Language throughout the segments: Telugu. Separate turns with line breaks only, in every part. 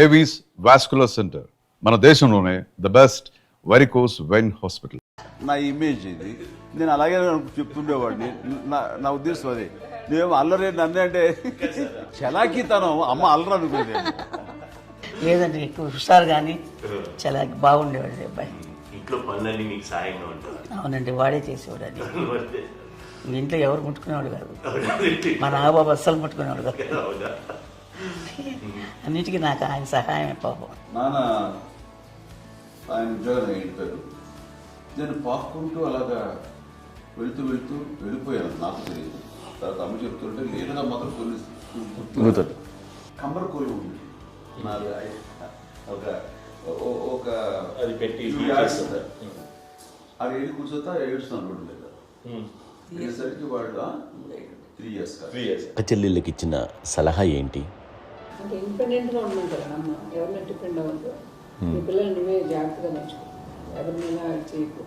ఏవీస్ వాస్కులర్ సెంటర్ మన దేశంలోనే the best varicose vein hospital.
నా ఇమేజ్ ఇది, నేను అలాగే చెప్తుండేవాడిని. నా ఉద్దేశం అదే. నేను అల్లరి నన్ను అంటే చలాకీతనం అమ్మ అల్లరి అనుకుంది.
లేదంటే ఎక్కువ హుషారు కానీ చాలా బాగుండేవాడు అబ్బాయి.
ఇంట్లో పనులన్నీ మీకు సాయంగా ఉంటారు.
అవునండి, వాడే చేసేవాడు. అది ఇంట్లో ఎవరు ముట్టుకునేవాడు కాదు, మా నాగబాబు అస్సలు ముట్టుకునేవాడు కాదు. అన్నిటికీ నాకు ఆయన సహాయమే పాపం.
నాన్న ఆయన ఉద్యోగం వెళ్ళిపోయారు. నేను పాక్కుంటూ అలాగా వెళుతూ వెళ్ళిపోయాను. నాకు తెలియదు. తర్వాత అమ్మ చెప్తుంటే లేదుగా మాత్రం కొన్ని కమ్మర్ కోలు ఉంది నాది. ఒక
అది పెట్టి
అది వెళ్ళి కూర్చోతా ఏడుస్తున్నాను రోడ్డు మీద. అయ్యేసరికి వాళ్ళు 3 years.
చెల్లెళ్ళకి ఇచ్చిన సలహా ఏంటి?
అంటే ఇండిపెండెంట్గా ఉన్నాం కదా అమ్మ, ఎవరిని డిపెండ్ అవ్వద్దు. మీ పిల్లలు నువ్వే జాగ్రత్తగా నేర్చుకో, ఎవరినైనా చేయకు,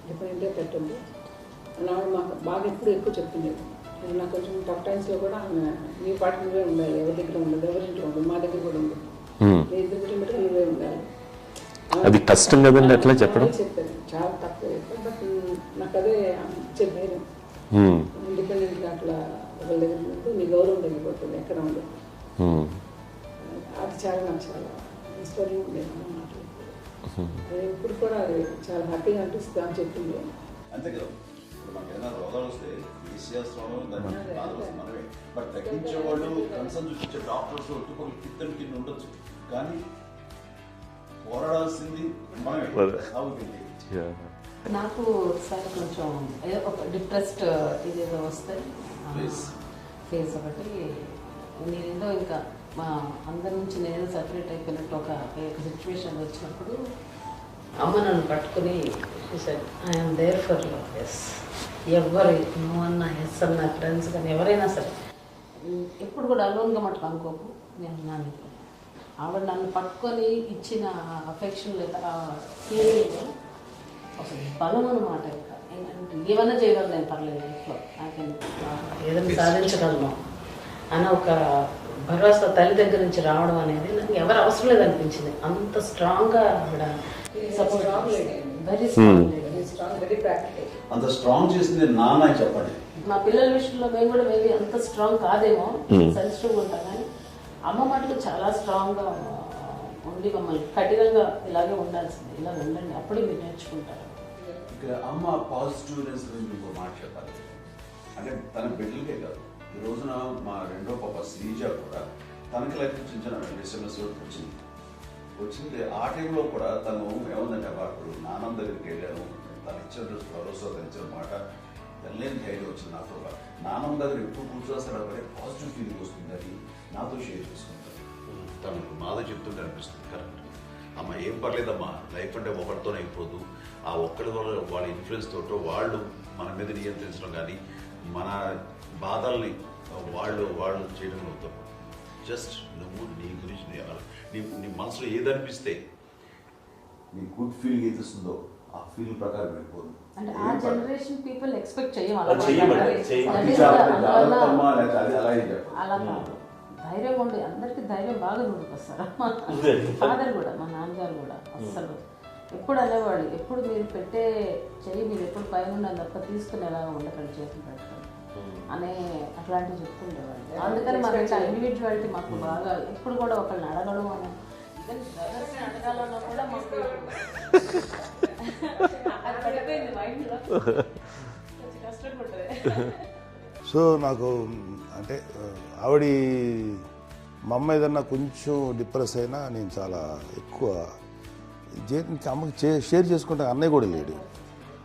డిపెండెంట్గా పెట్టద్దు. ఆవిడ మాకు బాగా ఎప్పుడు ఎక్కువ చెప్తుండేది. నాకు కొంచెం టఫ్ టైమ్స్లో కూడా నీ పాటు నువ్వే ఉండాలి, ఎవరి దగ్గర ఉండదు, ఎవరింట్లో ఉండదు, మా దగ్గర కూడా ఉండదు, మీ ఇద్దరు కుటుంబం నువ్వే ఉండాలి.
అది కష్టం కదండి అట్లా చెప్పడం.
చెప్పాను, చాలా తక్కువ చెప్పాను. బట్ నాకు అదే ఇచ్చే ధైర్యం. ఇండిపెండెంట్గా అట్లా ఒకరి దగ్గర ఉంటే నీ గౌరవం తగ్గిపోతుంది, ఎక్కడ ఉండదు. అది చాలా నాకు చాలా ఇన్స్పైరింగ్ ఉండేది మాటలు. ఇప్పుడు కూడా అది చాలా హ్యాపీగా అనిపిస్తుంది అని చెప్పింది.
అంతే కదా, ఇప్పుడు మనకు ఏదైనా రోగాలు వస్తే మనమే. బట్ తగ్గించే వాళ్ళు కన్సర్న్ చూపించే డాక్టర్స్ ఒట్టుకోలు ఇద్దరు కింద ఉండొచ్చు, కానీ పోరాడాల్సింది మనమే.
నాకు సార్ కొంచెం ఒక డిప్రెస్డ్ ఇదేదో వస్తే ఫేస్ ఒకటి నేనేదో ఇంకా మా అందరి నుంచి నేనేదో సపరేట్ అయిపోయినట్టు ఒక సిచ్యువేషన్ వచ్చినప్పుడు అమ్మ నన్ను పట్టుకుని I'm there for you. Yes, ఎవరు నువ్వు అన్నా ఎస్ అన్న ఫ్రెండ్స్ కానీ ఎవరైనా సరే ఎప్పుడు కూడా అలోన్గా మటుకు అనుకోకు. నేను నాన్న ఆవిడ నన్ను పట్టుకొని ఇచ్చిన అఫెక్షన్ లేదా ఫీలింగ్ అసలు బలం అన్నమాట. ఇంకా ఏంటంటే ఏమన్నా చేయగలను నేను, పర్లేదు ఇంట్లో నాకు ఏదైనా సాధించగలను అని ఒక భరోసా తల్లి దగ్గర నుంచి రావడం అనేది నాకు ఎవరు అవసరం లేదనిపించింది. అంత స్ట్రాంగ్గా ఆవిడ support, very strong, very practical.
అంత స్ట్రాంగ్ చేసింది నాన్న చెప్పండి.
మా పిల్లల విషయంలో మేము కూడా మేబీ అంత స్ట్రాంగ్ కాదేమో, సెన్సిటివ్గా ఉంటాం, కానీ అమ్మ మటుకు చాలా స్ట్రాంగ్గా ఉండి మమ్మల్ని కఠినంగా ఇలాగే ఉండాల్సింది, ఇలా ఉండండి అప్పుడే మీరు నేర్చుకుంటారు.
ఇక్కడ అమ్మ పాజిటివ్నెస్ గురించి ఇంకో మాట చెప్పాలి. అంటే తన బిడ్డలకే కాదు, ఈ రోజున మా రెండో పాప శ్రీజ కూడా తనకి లైఫ్ చిన్న SMS వచ్చింది. ఆ టైంలో కూడా తను ఏముందంటే అప్పుడు నాన్నమ్మ దగ్గరికి వెళ్ళాను, తను ఇచ్చిన భరోసా, తను ఇచ్చిన మాట వెళ్ళలేని ధైర్యం వచ్చింది నాకు కూడా. నాన్నమ్మ దగ్గర ఎప్పుడు కూర్చోస్తాడు అప్పుడే పాజిటివ్ ఫీలింగ్ వస్తుంది, అది నాతో షేర్ చేసుకుంటాను. తనకు నాతో చెప్తుంటే అనిపిస్తుంది కరెక్ట్. అమ్మ ఏం పర్లేదమ్మా, లైఫ్ అంటే ఒకరితోనే అయిపోదు, ఆ ఒక్కరి వల్ల వాళ్ళ ఇన్ఫ్లుయెన్స్ తోటో వాళ్ళు మన మీద నియంత్రించడం కానీ మన బాధల్ని వాళ్ళు చేయడం అవుతాం. జస్ట్ నువ్వు నీ గురించి నీ మనసులో ఏదనిపిస్తే నీ గుడ్ ఫీలింగ్ ఏది వస్తుందో ఆ ఫీలింగ్ ప్రకారం వెళ్ళిపోదు.
అంటే ఆ జనరేషన్ పీపుల్ ఎక్స్పెక్ట్ అలా కాదు, ధైర్యం ఉండి అందరికీ ధైర్యం బాగా నూరుకొస్తారు. ఫాదర్ కూడా, మా నాన్నగారు కూడా అస్సలు ఎప్పుడు అనేవాళ్ళు, ఎప్పుడు మీరు పెట్టే చెయ్యి మీరు ఎప్పుడు పైన ఉండాలి తప్ప తీసుకుని ఎలాగా ఉండకండి, చేతులు పెట్టండి అనే అట్లాంటివి చెప్తుండేవాళ్ళు. అందుకని మాకు ఇట్లా ఇండివిజువాలిటీ మాకు బాగా ఎప్పుడు కూడా ఒకళ్ళని అడగడం అని, ఈవెన్ బ్రదర్స్ని అడగాలన్నా కూడా మాకు అది పడిపోయింది మైండ్లో, కొంచెం కష్టంగా ఉంటుంది.
సో నాకు అంటే ఆవిడ మా అమ్మ ఏదన్నా కొంచెం డిప్రెస్ అయినా నేను చాలా ఎక్కువ అమ్మకి షేర్ చేసుకుంటే అన్నయ్య కూడా లేడు.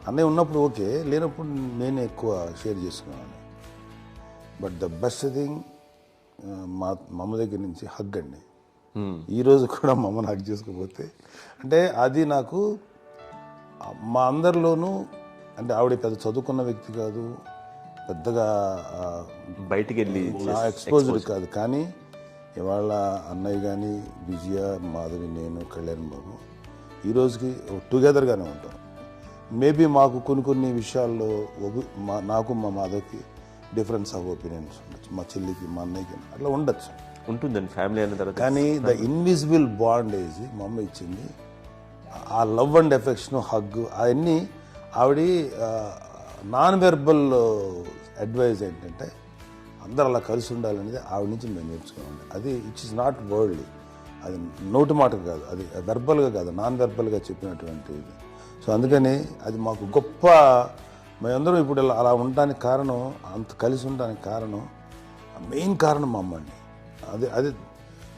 అన్నయ్య ఉన్నప్పుడు ఓకే, లేనప్పుడు నేనే ఎక్కువ షేర్ చేసుకున్నాను. బట్ ద బెస్ట్ థింగ్ మా అమ్మ దగ్గర నుంచి హగ్ అండి. ఈరోజు కూడా మా అమ్మని హగ్ చేసుకోకపోతే అంటే అది నాకు మా అందరిలోనూ, అంటే ఆవిడ పెద్ద చదువుకున్న వ్యక్తి కాదు, పెద్దగా
బయటికి వెళ్ళి
ఎక్స్పోజర్ కాదు, కానీ ఇవాళ అన్నయ్య కానీ విజయ, మాధవి, నేను, కళ్యాణ్ బాబు ఈ రోజుకి టుగెదర్గానే ఉంటాం. మేబీ మాకు కొన్ని విషయాల్లో నాకు మా మాధవ్కి డిఫరెన్స్ ఆఫ్ ఒపీనియన్స్ ఉండొచ్చు, మా చెల్లికి మా అన్నయ్యకి అట్లా ఉండొచ్చు.
ఉంటుందండి ఫ్యామిలీ అన్న తర్వాత.
కానీ ద ఇన్విజిబుల్ బాండేజ్ మా అమ్మ ఇచ్చింది, ఆ లవ్ అండ్ ఎఫెక్షన్, హగ్, అవన్నీ ఆవిడ నాన్ వెర్బల్ అడ్వైజ్ ఏంటంటే అందరూ అలా కలిసి ఉండాలనేది ఆవిడ నుంచి మేము నేర్చుకున్నాం. అది ఇట్స్ ఇస్ నాట్ వర్డ్లీ, అది నోటి మాటకు కాదు, అది వెర్బల్గా కాదు, నాన్ వెర్బల్గా చెప్పినటువంటి ఇది. సో అందుకని అది మాకు గొప్ప, మేమందరం ఇప్పుడు అలా ఉండడానికి కారణం, అంత కలిసి ఉండడానికి కారణం, మెయిన్ కారణం మా అమ్మండి. అది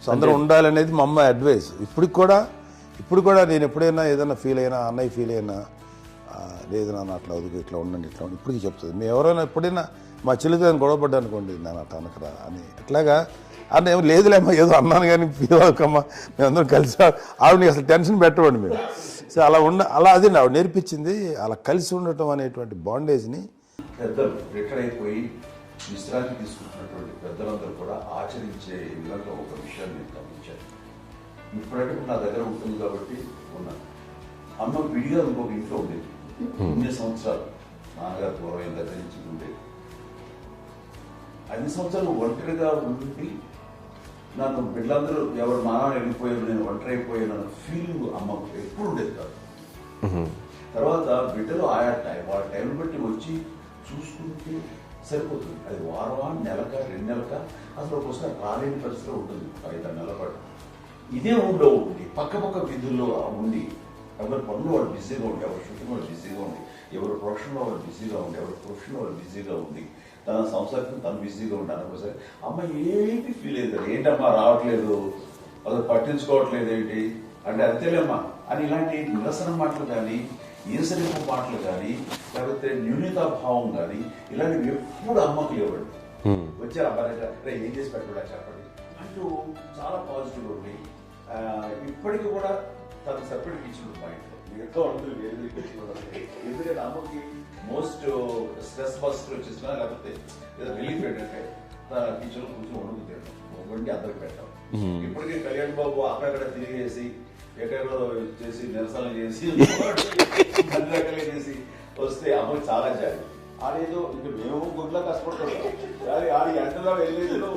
సో అందరూ ఉండాలనేది మా అమ్మ అడ్వైస్. ఇప్పుడు కూడా నేను ఎప్పుడైనా ఏదైనా ఫీల్ అయినా, అన్నయ్య ఫీల్ అయినా, లేదు నాన్న అట్లా వదుకు, ఇట్లా ఉండండి, ఇట్లా ఉండి, ఇప్పటికీ చెప్తుంది. మేము ఎవరైనా ఎప్పుడైనా మా చెల్లితో గొడవపడ్డా అనుకోండి, నేను అట్లా అనకరా అని, ఎట్లాగా అన్న ఏమో లేదులేమ్మా, ఏదో అన్నాను కానీ ఫీల్ అవ్వకమ్మా, మేమందరం కలిసి, ఆవిడని అసలు టెన్షన్ పెట్టవండి మేము. సో అలా అది ఆవిడ నేర్పించింది, అలా కలిసి ఉండటం అనేటువంటి బాండేజ్ని.
పెద్దలు రిటైర్ అయిపోయి విశ్రాంతి తీసుకుంటున్నటువంటి పెద్దలందరూ కూడా ఆచరించే విధంగా ఒక విషయాన్ని నేను గమనించాను. ఇప్పుడంటే నా దగ్గర ఉంటుంది కాబట్టి ఉన్నాను. అమ్మ విడిగా ఇంకొక ఇంట్లో ఉండేది, 9 సంవత్సరాలు నాన్నగారు దూరం అయిన దగ్గర నుంచి ఉండేది. 5 సంవత్సరాలు ఒంటరిగా ఉండి నన్ను బిడ్డలందరూ ఎవరు మా నాన్న వెళ్ళిపోయారు, నేను ఒంటరి అయిపోయాను అన్న ఫీలింగ్ అమ్మకు ఎప్పుడు ఉండేది కాదు. తర్వాత బిడ్డలు వాళ్ళ టైం బట్టి వచ్చి చూసుకుంటే సరిపోతుంది. అది వారమా, నెలక, 2 నెలక, అసలు ఒకసారి రాలేని పరిస్థితిలో ఉంటుంది. 5-6 నెలల పాటు ఇదే ఊళ్ళో ఉండి పక్క విధుల్లో ఉండి, ఎవరి పనులు వాళ్ళు బిజీగా ఉండి, ఎవరి షూటింగ్ వాళ్ళు బిజీగా ఉండి, ఎవరి ప్రొఫెషన్లో వాళ్ళు బిజీగా ఉండి, ఎవరి ప్రొఫెషన్లో వాళ్ళు బిజీగా ఉండి, తన సంసారం తను బిజీగా ఉంటాను. ఒకసారి అమ్మ ఏమి ఫీల్ అయ్యేది, ఏంటమ్మా రావట్లేదు, అసలు పట్టించుకోవట్లేదు ఏంటి అంటే, అంతేలేమ్మా అని ఇలాంటి నిరసన మాటలు కానీ, ఈసరింపు మాటలు కానీ, లేకపోతే న్యూనతాభావం కానీ, ఇలాంటివి ఎప్పుడు అమ్మకి లేవండి. వచ్చే అబ్బాయి ఏం చేసి పెట్టడా చెప్పండి అంటూ చాలా పాజిటివ్ ఉంది. ఇప్పటికీ కూడా తను సపరేట్ ఇచ్చిన పాయింట్ ఎంతో ఉంటుంది వేరే. ఎందుకంటే అమ్మకి మోస్ట్ స్ట్రెస్ బస్టర్ వచ్చేసినా, లేకపోతే ఏదో రిలీఫ్ ఏంటంటే తన కిచెన్ కూర్చొని వండి అందరికి పెట్టాం. ఇప్పటికీ కళ్యాణ్ బాబు అక్కడక్కడ తిరిగేసి, ఎక్కడెక్కడో చేసి, నిరసనలు చేసి, అన్ని రకాలు చేసి వస్తే అమ్మకి చాలా జాలి. ఆడేదో ఇంకా మేము గుడ్లా కష్టపడుతున్నాం, ఆడి ఎంతలో వెళ్ళేదో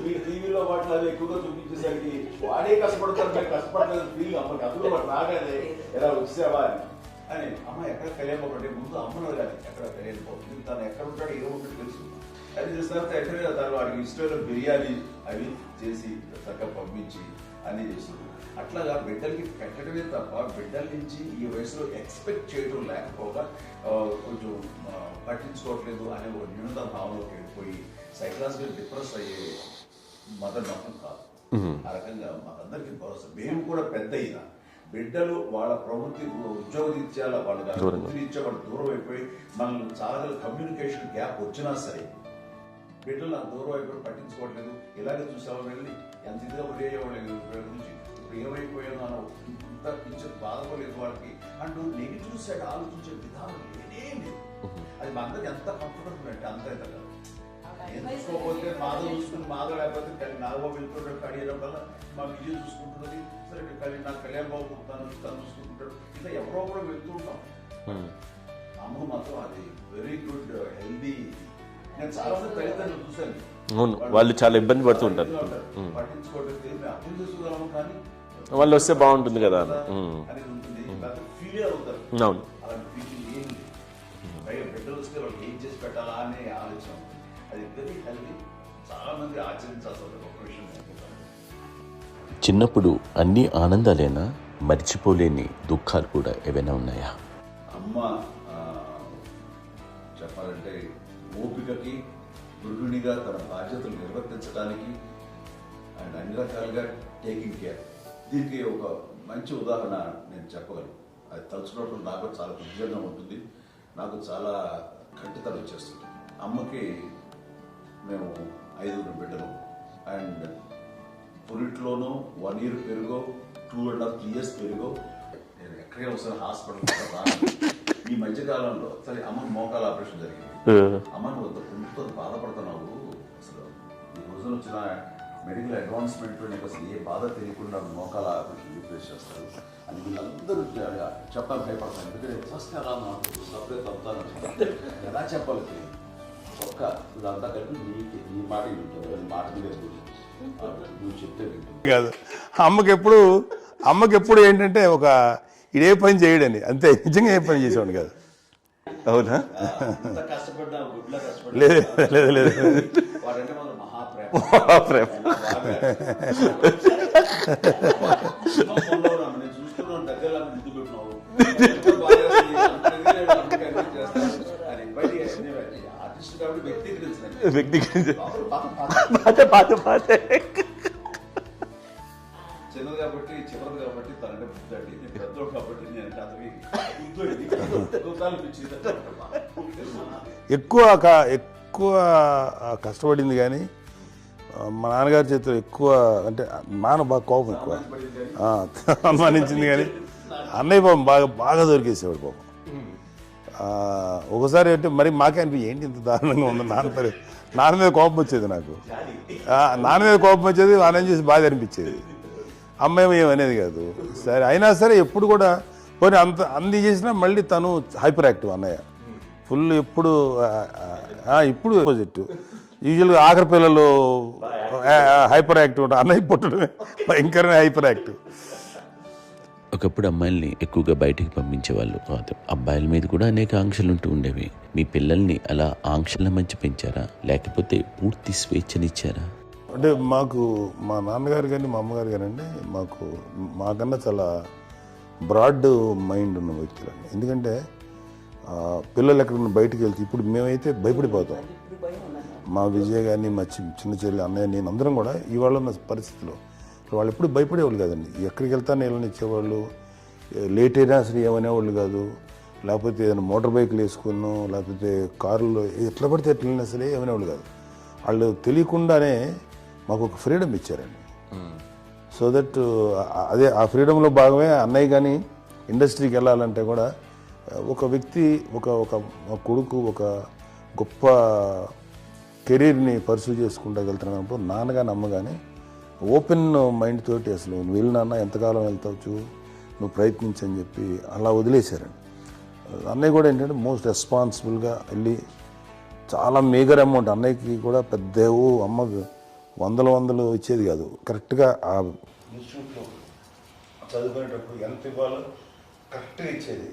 మీ టీవీలో వాటిలో అవి ఎక్కువగా చూపించేసరికి వాడే కష్టపడతారు, మేము కష్టపడలేదు ఫీల్ అమ్మకి. అందులో వాడు రాగానే ఎలా వచ్చావా అని అమ్మ ఎక్కడ కలియకపోతే ముందు అమ్మను కానీ ఎక్కడ కలియకపోతుంది, తను ఎక్కడ ఉంటాడు, ఏ ఉంటాడు తెలుసు. అది చేస్తారు ఎక్కడ తను వాడికి ఇష్టమైన బిర్యానీ అవి చేసి చక్కగా పంపించి అన్నీ చేస్తుంది. అట్లాగా బిడ్డలకి పెట్టడమే తప్ప బిడ్డల నుంచి ఈ వయసులో ఎక్స్పెక్ట్ చేయడం లేకపోగా కొంచెం పట్టించుకోవట్లేదు అనే ఒక న్యూనత భావంలోకి వెళ్ళిపోయి సైకలాజికల్ డిప్రెస్ అయ్యే మదర్ మాత్రం కాదు. ఆ రకంగా మాకందరికీ భరోసా. మేము కూడా పెద్ద అయినా బిడ్డలు వాళ్ళ ప్రవృత్తి, ఉద్యోగరీత్యా వాళ్ళ వృత్తిరీత్యా వాళ్ళు దూరం అయిపోయి మనల్ని చాలా కమ్యూనికేషన్ గ్యాప్ వచ్చినా సరే బిడ్డలు నాకు దూరం అయిపోయి పట్టించుకోవట్లేదు. ఇలాగే చూసేవాళ్ళు వెళ్ళి ఎంత ఇదిగా ఉండేవాళ్ళు గురించి ఇప్పుడు ఏమైపోయాను అని ఇంత కించెం బాధపడలేదు వాళ్ళకి అంటూ నెగిటివ్ సైడ్ ఆలోచించే విధానం లేదే. అది మా అందరికి ఎంత కంఫర్టబుల్ అంటే అంత అయితే కదా. చూసుకోకపోతే మాధవ్ చూసుకుని, మాధవ్ లేకపోతే నాగబాబు వెళ్తుంటాడు కడియడం వల్ల మా విజయం చూసుకుంటున్నది. సరే నాకు కళ్యాణ్ బాబు తను చూసుకుంటుంటాడు. ఇట్లా ఎవరో కూడా వెళ్తుంటాం. అమ్మ మాత్రం అది వెరీ గుడ్ హెల్దీ. నేను చాలా మంది తల్లిదండ్రులు చూశాను,
అవును, వాళ్ళు చాలా ఇబ్బంది పడుతూ ఉంటారు.
పట్టించుకోవట్లేదు, అర్థం చేసుకోగలము కానీ
వాళ్ళు వస్తే బాగుంటుంది కదా
అనేది ఉంటుంది. ఫీల్ అవుతారు.
అవును,
అలాంటి ఫీలింగ్ ఏం లేదు. పైగా బిడ్డలు వస్తే వాళ్ళకి ఏం చేసి పెట్టాలా అనే ఆలోచన, అది వెరీ హెల్దీ. చాలా మంది ఆచరించాల్సిన ఒక విషయం.
చిన్నప్పుడు అన్ని ఆనందాలేనా, మర్చిపోలేని దుఃఖాలు కూడా ఏవైనా ఉన్నాయా?
అమ్మ చెప్పాలంటే ఓపికకి, గృహిణిగా తన బాధ్యతలు నిర్వర్తించడానికి అండ్ అన్ని రకాలుగా టేకింగ్ కేర్, దీనికి ఒక మంచి ఉదాహరణ నేను చెప్పగలను. అది తలుచుకోవడం నాకు చాలా ఉద్యోగంగా ఉంటుంది, నాకు చాలా కంటితలు వచ్చేస్తుంది. అమ్మకి మేము 5 బిడ్డలు అండ్ పురిట్లోనూ 1 year పెరుగో, 2.5 years పెరుగో. నేను ఎక్కడికి ఒకసారి హాస్పిటల్ ఈ మధ్యకాలంలో సరే అమ్మకి మోకాల ఆపరేషన్ జరిగింది. అమ్మని కొంత బాధపడుతున్నావు, అసలు ఈ రోజున వచ్చిన మెడికల్ అడ్వాన్స్మెంట్ నీకు అసలు ఏ బాధ తెలియకుండా మోకాల ఆపరేషన్ రీప్లేస్ చేస్తారు అని వీళ్ళందరూ చెప్పాలి, భయపడతాను. ఎందుకంటే ఫస్ట్ ఎలా నాకు సపరేట్ అవుతాను ఎలా చెప్పాలి ఒక్క వీళ్ళంతా కలిపి నీ మాట వింటారు, మాట మీద నువ్వు చెప్తే వింటుంది.
కాదు, అమ్మకి ఎప్పుడు ఏంటంటే ఒక ఇదే పని చేయడని, అంతే. నిజంగా ఏ పని చేసేవాడు కాదు. అవునా?
అంత కష్టపడ్డా గుడ్లా కష్టపడ్డా
లేదు లేదు
వాడంటే మాత్రం మహాప్రేమ. నేను చూస్తున్నాను దగ్గర ముద్దు పెట్టినావు ఆర్టిస్ట్ కాబట్టి వ్యక్తీకరించిన చిన్నది కాబట్టి చివరిది కాబట్టి తనంటే బుద్ధండి, నేను పెద్దోడు కాబట్టి నేను అతనికి
ఎక్కువ కష్టపడింది కానీ మా నాన్నగారి చేతిలో ఎక్కువ, అంటే నాన్న బాగా కోపం ఎక్కువ అనుమానించింది కానీ అన్నయ్య పాపం బాగా దొరికేసేవాడు పాపం. ఒకసారి అంటే మరి మాకే అనిపి ఏంటి ఇంత దారుణంగా ఉంది నాన్న మీద కోపం వచ్చేది నాకు. నాన్న మీద కోపం వచ్చేది, నాన్న చేసి బాధ అనిపించేది. అమ్మాయి ఏమనేది కాదు. సరే అయినా సరే ఎప్పుడు కూడా పోనీ అంది చేసినా మళ్ళీ తను హైపర్ యాక్టివ్ అన్నయ్య ఫుల్. ఇప్పుడు ఆపోజిట్. యూజువల్గా ఆఖరి పిల్లలు హైపర్ యాక్టివ్ ఉంటారు, అన్నయ్య పుట్టడమే భయంకరమైన హైపర్ యాక్టివ్.
ఒకప్పుడు అమ్మాయిల్ని ఎక్కువగా బయటికి పంపించేవాళ్ళు కాదు, అబ్బాయిల మీద కూడా అనేక ఆంక్షలు ఉంటూ ఉండేవి. మీ పిల్లల్ని అలా ఆంక్షల మధ్య పెంచారా, లేకపోతే పూర్తి స్వేచ్ఛనిచ్చారా?
అంటే మాకు మా నాన్నగారు కానీ మా అమ్మగారు కానీ అండి మాకన్నా చాలా బ్రాడ్ మైండ్ ఉన్న వ్యక్తులండి. ఎందుకంటే పిల్లలు ఎక్కడన్నా బయటకు వెళ్తే ఇప్పుడు మేమైతే భయపడిపోతాం. మా విజయ్ కానీ మా చిన్న చెల్లి అన్నయ్య నేను అందరం కూడా ఇవాళ ఉన్న పరిస్థితిలో వాళ్ళు ఎప్పుడు భయపడేవాళ్ళు కాదండి. ఎక్కడికి వెళ్తాను నీళ్ళని ఇచ్చేవాళ్ళు, లేట్ అయినా అసలు ఏమనేవాళ్ళు కాదు. లేకపోతే ఏదైనా మోటార్ బైక్లు వేసుకున్నాను, లేకపోతే కారులో ఎట్లా పడితే ఎట్లా వెళ్ళినా సరే ఏమనేవాళ్ళు కాదు. వాళ్ళు తెలియకుండానే మాకు ఒక ఫ్రీడమ్ ఇచ్చారండి. సో దట్ అదే ఆ ఫ్రీడంలో భాగమే అన్నయ్య కానీ ఇండస్ట్రీకి వెళ్ళాలంటే కూడా ఒక వ్యక్తి ఒక కొడుకు ఒక గొప్ప కెరీర్ని పర్సూ చేసుకుంటూ వెళ్తున్నప్పుడు నాన్నగాని అమ్మగాని ఓపెన్ మైండ్ తోటి అసలు నువ్వు వెళ్ళినా ఎంతకాలం వెళ్తావచ్చు, నువ్వు ప్రయత్నించని చెప్పి అలా వదిలేశారండి. అన్నయ్య కూడా ఏంటంటే మోస్ట్ రెస్పాన్సిబుల్గా వెళ్ళి చాలా మేజర్ అమౌంట్ అన్నయ్యకి కూడా పెద్ద అమ్మకు వందలు ఇచ్చేది కాదు. కరెక్ట్గా ఆ ఇన్స్టిట్యూట్లో చదువుకునేటప్పుడు ఎంత ఇవ్వాలో కరెక్ట్గా ఇచ్చేది.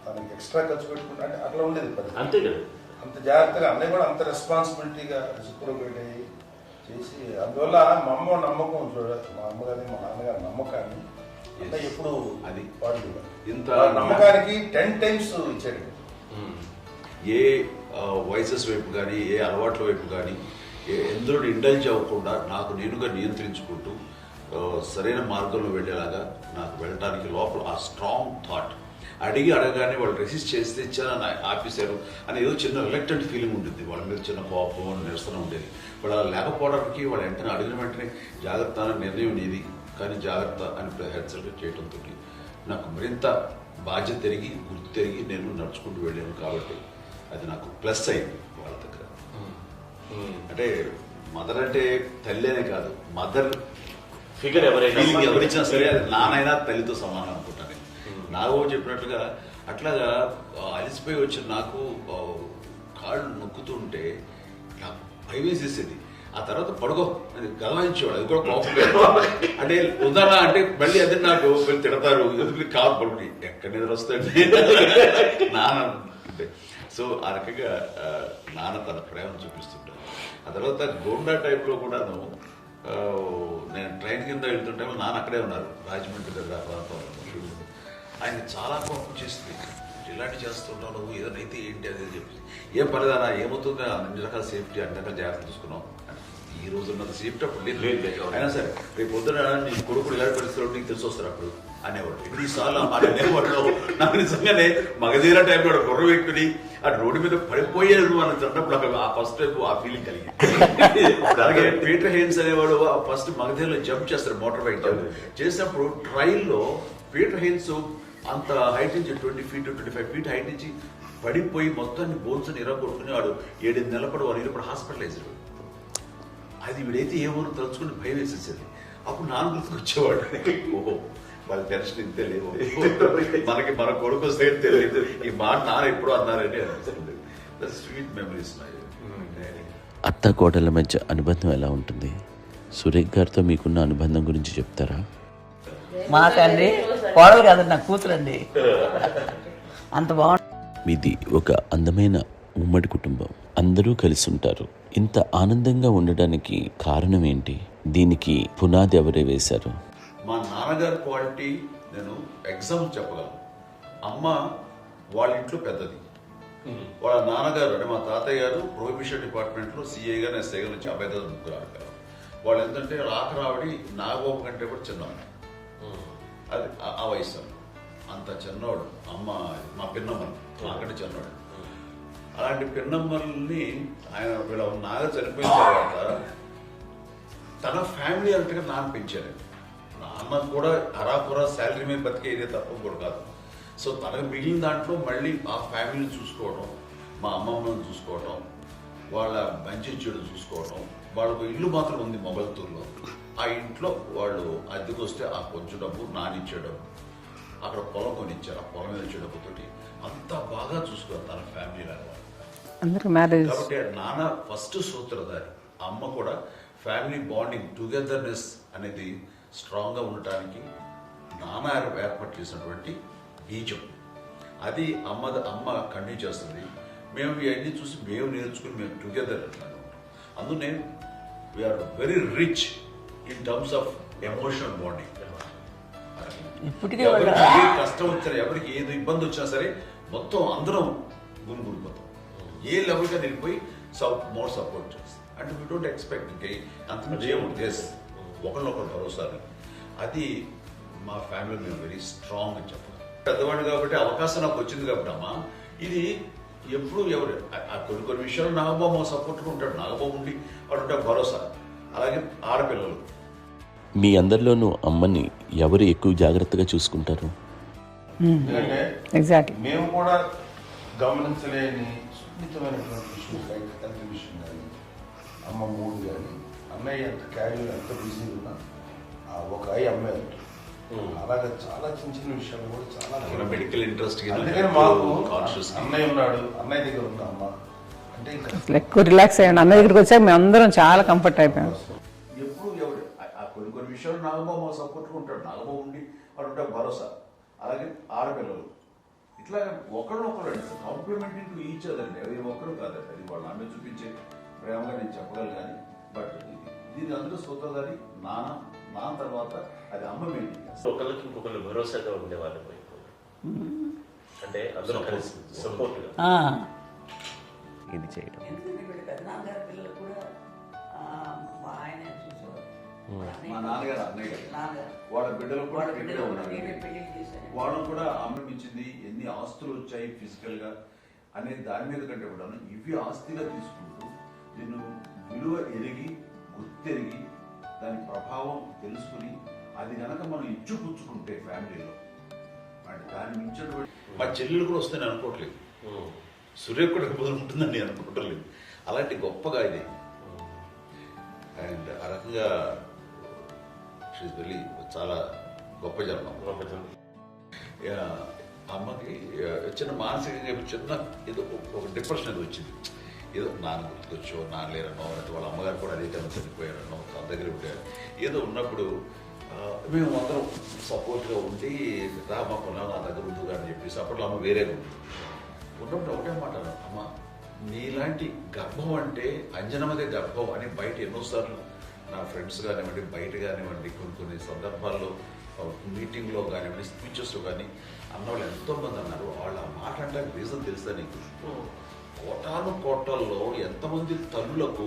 తనకి ఎక్స్ట్రా ఖర్చు పెట్టుకుంటే అంటే అట్లా ఉండేది పరిస్థితి.
అంతే కదా,
అంత జాగ్రత్తగా అన్నయ్య కూడా అంత రెస్పాన్సిబిలిటీగా రెసిప్రోకేట్ అయ్యి చేసి, అందువల్ల మా అమ్మ నమ్మకం మా అమ్మగారి మా నాన్నగారి నమ్మకాన్ని అంటే ఎప్పుడు
అది
వాడు
ఇంత
నమ్మకానికి 10 times ఇచ్చాడు.
ఏ వయసెస్ వైపు కానీ ఏ అలవాట్ల వైపు కానీ ఎందులో ఇండల్జ్ అవ్వకుండా నాకు నేనుగా నియంత్రించుకుంటూ సరైన మార్గంలో వెళ్ళేలాగా నాకు వెళ్ళడానికి లోపల ఆ స్ట్రాంగ్ థాట్. అడగానే వాళ్ళు రెసిస్ట్ చేస్తే ఇచ్చారని ఆపేశారు అని ఏదో చిన్న రిలక్టెంట్ ఫీలింగ్ ఉంటుంది. వాళ్ళ మీద చిన్న కోపం నిరసన ఉండేది. వాళ్ళు అలా లేకపోవడానికి వాళ్ళు వెంటనే అడిగిన వెంటనే జాగ్రత్త అనే నిర్ణయం నీది, కానీ జాగ్రత్త అని హెచ్చరిక చేయడంతో నాకు మరింత బాధ్యత తిరిగి గుర్తు తిరిగి నేను నడుచుకుంటూ వెళ్ళాను. కాబట్టి అది నాకు ప్లస్ అయింది వాళ్ళ దగ్గర. అంటే మదర్ అంటే తల్లి అనే కాదు, మదర్
ఫిగర్
ఎవరిచ్చినా సరే అది నానైనా తల్లితో సమానం అనుకుంటాను. నాగో చెప్పినట్లుగా అట్లాగా అలిసిపోయి వచ్చిన నాకు కాళ్ళు నొక్కుతుంటే నాకు భయం వేసేసేది. ఆ తర్వాత పడుకో అని గదవాయించేవాడు. అది కూడా కోపం అంటే ఉందన్నా అంటే మళ్ళీ అదే నాకు తిడతారు, ఎందుకు కాదు పడుకుని ఎక్కడ నిద్ర వస్తాయండి నాన్న అంటే. సో ఆ రకంగా నాన్న తన ప్రేమను చూపిస్తుంటాను. ఆ తర్వాత గోండా టైప్లో కూడాను నేను ట్రైన్ కింద వెళ్తుంటే నాన్న అక్కడే ఉన్నారు, రాజమండ్రి దగ్గర ప్రాంతంలో. ఆయన చాలా కోపం చేస్తుంది, ఇలాంటి చేస్తుంటావు నువ్వు, ఏదైనా అయితే ఏంటి అదే చెప్పి. ఏం పర్లేదన్నా ఏమవుతుందో అన్ని రకాల సేఫ్టీ అన్ని రకాల జాగ్రత్త తీసుకున్నాం. ఈ రోజు ఉన్నంత సేఫ్టీ అప్పుడు లేదు. అయినా సరే రేపు పొద్దున నీ కొడుకుడు ఇలాంటి పరిస్థితుల్లో నీకు తెలిసి వస్తారు అప్పుడు అనేవాడు. ఎన్నిసార్లు అనేవాడు. నాకు నిజంగానే మగధీర టైంలో గుర్ర పెట్టుకుని ఆ రోడ్డు మీద పడిపోయారు అని తిన్నప్పుడు ఆ ఫస్ట్ టైం ఆ ఫీలింగ్ కలిగింది. అలాగే పీటర్ హెయిన్స్ అనేవాడు ఫస్ట్ మగధీరలో జంప్ చేస్తారు, మోటార్ బైక్ జంప్ చేసినప్పుడు ట్రైల్లో పీటర్ హెయిన్స్ అంత హైట్ నుంచి 20 feet 25 feet హైట్ నుంచి పడిపోయి మొత్తాన్ని బోన్స్ ఇరగొట్టుకుని వాడు 7 నెలల వాడు ఇప్పుడు హాస్పిటలైజ్డ్. అది వీడైతే ఏమో తలుచుకుని భయం వేసేసేది. అప్పుడు నాన్న గుర్తుకు వచ్చేవాడు, ఓహో వాళ్ళ టెన్షన్ ఇంతే లేవు, మనకి మన కొడుకు వస్తే తెలియదు ఈ మాట నాన్న ఎప్పుడు అన్నారని అనిపిస్తుంది. Sweet memories.
అత్త కోడళ్ళ మధ్య అనుబంధం ఎలా ఉంటుంది? సురేఖ్ గారితో మీకున్న అనుబంధం గురించి చెప్తారా?
మాకండి కోడలు కాదండి, నా కూతురండి. అంత బాగుంటుంది.
మీది ఒక అందమైన ఉమ్మడి కుటుంబం, అందరూ కలిసి ఉంటారు. ఇంత ఆనందంగా ఉండడానికి కారణం ఏంటి? దీనికి పునాది ఎవరే వేశారు?
మా నాన్నగారి క్వాలిటీ నేను ఎగ్జాంపుల్ చెప్పగలను. అమ్మ వాళ్ళ ఇంట్లో పెద్దది, వాళ్ళ నాన్నగారు అంటే మా తాతయ్య గారు ప్రొహిబిషన్ డిపార్ట్మెంట్లో సిఐ గారు ఎస్ఐ గారు నుంచి 50 ముగ్గురు ఆడగారు. వాళ్ళు ఏంటంటే రాకరావడి నాగబాబు కంటే కూడా చిన్నవాడు. అది ఆ వయసు అంత చిన్నవాడు. అమ్మ మా పిన్నమ్మని నాకంటే చిన్నవాడు. అలాంటి పిన్నమ్మల్ని ఆయన వీళ్ళ నాగ చనిపోయిన తర్వాత తన ఫ్యామిలీ అన్నట్టుగా నాన్న పెంచారు. నాన్న కూడా అరాకురా శాలరీ మీద బతికేదే తప్ప కూడా కాదు. సో తనకు మిగిలిన దాంట్లో మళ్ళీ ఆ ఫ్యామిలీని చూసుకోవడం, మా అమ్మమ్మని చూసుకోవడం, వాళ్ళ మంచి చెడు చూసుకోవడం. వాళ్ళకు ఇల్లు మాత్రం ఉంది మొబైల్తూరులో. ఆ ఇంట్లో వాళ్ళు అద్దెకు వస్తే ఆ కొంచెం డబ్బు నానిచ్చే డబ్బు, అక్కడ పొలం కొనిచ్చారు. ఆ పొలం ఇచ్చే డబ్బుతోటి అంతా బాగా చూసుకోవాలి తన ఫ్యామిలీ లాగా. కాబట్టి నాన్న ఫస్ట్ సూత్రధారి. అమ్మ కూడా ఫ్యామిలీ బాండింగ్, టుగెదర్నెస్ అనేది స్ట్రాంగ్గా ఉండటానికి నాన్న ఏర్పాటు చేసినటువంటి బీజం. అది అమ్మ కంటిన్యూ చేస్తుంది. మేము ఇవన్నీ చూసి మేము నేర్చుకుని మేము టుగెదర్ అంటున్నాను. అందునే we are very rich in terms of emotional bonding.
ఇప్పటికే
ఎవరికి ఏ కష్టం వచ్చినా, ఎవరికి ఏది ఇబ్బంది వచ్చినా సరే మొత్తం అందరం గుమిగూడిపోతాం. ఏ లెవెల్గా వెళ్ళిపోయి మోర్ సపోర్ట్ చేస్తాం. అంటే వీ డోంట్ ఎక్స్పెక్ట్ అంత చేయకూడదు. ఒకరినొకరు భరోసాని. అది మా ఫ్యామిలీ మేము వెరీ స్ట్రాంగ్ అని చెప్పాలి. పెద్దవాడు కాబట్టి అవకాశం నాకు వచ్చింది కాబట్టి అమ్మా, ఇది ఎప్పుడు ఎవరు కొన్ని విషయాలు నాగబాబు సపోర్ట్గా ఉంటాడు. నాగబాబు ఉండి వాడు ఉంటే భరోసా. అలాగే ఆడపిల్లలు.
మీ అందరిలోనూ అమ్మని ఎవరు ఎక్కువ జాగ్రత్తగా చూసుకుంటారు?
ఎందుకంటే
ఎగ్జాక్ట్లీ
మేము కూడా గమనించలేని సున్నితమైనటువంటి విషయం, హెల్త్ విషయం కానీ, అమ్మ మూడు కానీ, అన్నయ్య ఎంత క్యారియర్ ఎంత బిజీ ఉన్నా ఒక అమ్మాయి ఉంటుంది. అలాగే చాలా చిన్న చిన్న విషయాలు కూడా చాలా
మెడికల్ ఇంట్రెస్ట్.
అందుకని మాకు అన్నయ్య ఉన్నాడు, అన్నయ్య దగ్గర ఉన్న అమ్మ అంటే ఇంకా
ఎక్కువ రిలాక్స్ అయ్యాడు. అన్న దగ్గరికి వచ్చాక మేము అందరం చాలా కంఫర్ట్ అయిపోయాం.
ఎప్పుడు ఎవరు కొన్ని విషయాలు నాగబాబు సపోర్ట్గా ఉంటాడు. నాగబాబు ఉండి వాడు ఉంటే భరోసా. అలాగే ఆడపిల్లలు ఇట్లా ఒకరినొకరు కాంప్లిమెంటింగ్ టు ఈచ్ అదర్ అండి. అది ఒక్కరు కాదండి, అది వాళ్ళ నాన్న చూపించే ప్రేమగా నేను చెప్పగలను. కానీ బట్ దీని అందరూ సూత్రధారి నాన్న తర్వాత అది అమ్మ మెయింటైన్ చేస్తారు.
ఒకరికి ఇంకొకరు భరోసాగా ఉండేవాళ్ళు. అంటే అందరూ కలిసి సపోర్ట్గా
ఇది చేయడం.
ఎందుకంటే వీళ్ళ పెద్దనాన్నగారి పిల్లలు కూడా ఆయన చూసేవారు.
మా నాన్నగారు అన్నయ్య గారు
నాన్నగారు
వాళ్ళ బిడ్డలు కూడా
వాళ్ళ
ఇక్కడే
బిడ్డలు కూడా
ఉన్నారు.
నేనే పెళ్లిళ్ళు చేశాను.
వాళ్ళు కూడా అమ్మ ఇచ్చింది ఎన్ని ఆస్తులు వచ్చాయి ఫిజికల్ గా అనే దాని మీద కంటే కూడా ఇవి ఆస్తిగా తీసుకుంటూ నేను విలువ ఎరిగి గుర్తెరిగి దాని ప్రభావం తెలుసుకుని అది కనుక మనం ఇచ్చుపుచ్చుకుంటే ఫ్యామిలీలో అంటే దాన్ని మించినటువంటి మా చెల్లెలు కూడా వస్తే నేను అనుకోవట్లేదు. సురేఖ కూడా ఉంటుందని నేను అనుకోవట్లేదు. అలాంటి గొప్పగా ఇది. అండ్ ఆ రకంగా వెళ్ళి చాలా గొప్ప జన్మ. అమ్మకి చిన్న మానసికంగా చిన్న ఏదో ఒక డిప్రెషన్ అది వచ్చింది. ఏదో నాన్న గుర్తుకొచ్చో, నాన్న లేరనో, అయితే వాళ్ళ అమ్మగారు కూడా అదే టైం చనిపోయారనో, తన దగ్గర ఉంటారు. ఏదో ఉన్నప్పుడు మేము అందరం సపోర్ట్గా ఉండి మా పొలం నా దగ్గర ఉందిగా అని చెప్పేసి అప్పట్లో అమ్మ వేరేగా ఉంటుంది. ఉన్నప్పుడు ఒకటే మాట, అమ్మ నీలాంటి గర్భం అంటే అంజనమదే గర్భం అని బయట ఎన్నోసార్లు నా ఫ్రెండ్స్ కానివ్వండి, బయట కానివ్వండి, కొన్ని సందర్భాల్లో మీటింగ్లో కానివ్వండి, స్పీచెస్లో కానీ అన్నవాళ్ళు ఎంతోమంది అన్నారు. వాళ్ళ మాట అంటే రీజన్ తెలుసా నీకు? కోటాల్లో ఎంతమంది తల్లులకు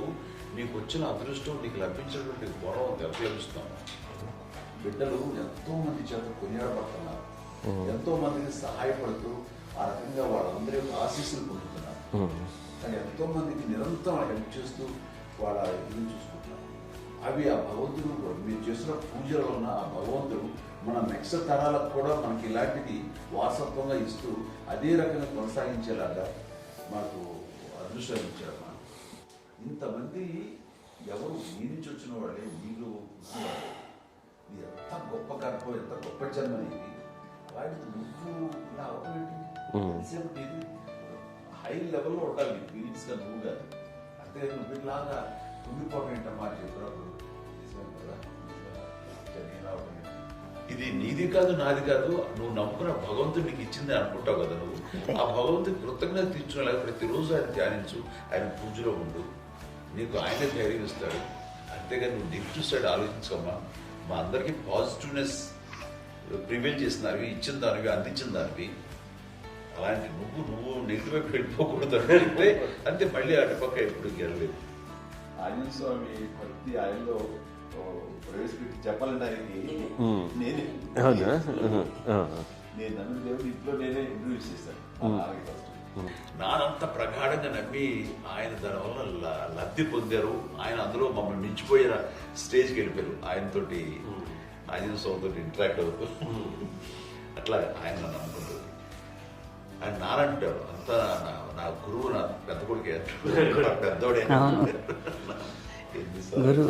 నీకు వచ్చిన అదృష్టం, నీకు లభించినటువంటి గౌరవం ఎంత లభిస్తున్నాము. బిడ్డలు ఎంతో మంది చేత కొనియాడబడుతున్నారు, ఎంతో మందికి సహాయపడుతూ ఆ రకంగా వాళ్ళందరి యొక్క ఆశీస్సులు పొందుతున్నారు. కానీ ఎంతో మందికి నిరంతరం హెల్ప్ చేస్తూ వాళ్ళ ఇల్లు చూసుకుంటున్నారు. అవి ఆ భగవంతుడు మీరు చేసిన పూజలో ఉన్న ఆ భగవంతుడు మన నెక్స్ట్ తరాలకు కూడా మనకి ఇలాంటిది వారసత్వంగా ఇస్తూ అదే రకంగా కొనసాగించేలాగా మాకు అదృష్టం ఇచ్చారు. ఇంతమంది ఎవరు మీ నుంచి వచ్చిన వాళ్ళే మీకు ఇది ఎంత గొప్ప గర్భం, ఎంత గొప్ప జన్మ అనేది. అలాంటిది నువ్వు ఇలా అవకమేంటి ఇది హై లెవెల్లో ఉండాలి నీ ఫీలింగ్స్గా నువ్వు కాదు. అంతే నువ్వు ఇలాగా కుంగిపోవడం ఏంటమ్మా చెప్పినప్పుడు ఇది నీది కాదు నాది కాదు, నువ్వు నమ్ముకున్న భగవంతుడు నీకు ఇచ్చింది అనుకుంటావు కదా నువ్వు. ఆ భగవంతుడి కృతజ్ఞత తీర్చుకునే ప్రతిరోజు ఆయన ధ్యానించు, ఆయన పూజలో ఉండు, నీకు ఆయనే ధైర్యం ఇస్తాడు. అంతేగాని నువ్వు నెగిటివ్ సైడ్ ఆలోచించమ్మా. మా అందరికీ పాజిటివ్నెస్ ప్రివైల్ చేసిన దానివి, ఇచ్చిన దానివి, అందించిన దానివి. అలాంటి నువ్వు నెగిటివ్ వైపు వెళ్ళిపోకూడదు అంటే అంతే, మళ్ళీ అటుపక్క ఎప్పుడు గెలలేదు.
ఆంజనేయ స్వామి భక్తి ఆయనలో ప్రవేశపెట్టి చెప్పాలంటే ఆయనకి నేనే నేను నమ్మిన దేవుడు ఇంట్లో నేనే ఇంట్రడ్యూస్ చేశాను.
నానంత ప్రగాఢంగా నమ్మి ఆయన దానివల్ల లబ్ధి పొందారు. ఆయన అందులో మమ్మల్ని మించిపోయిన స్టేజ్కి వెళ్ళిపోయారు. ఆయనతోటి ఆంజనేయ స్వామితో ఇంటరాక్ట్ అవుతూ అట్లా ఆయన నన్ను నమ్ముకుంటుంది. ఆయన నానంటారు అంతా నా గురువు, నా పెద్ద కొడుకే, పెద్దోడే.
గురువు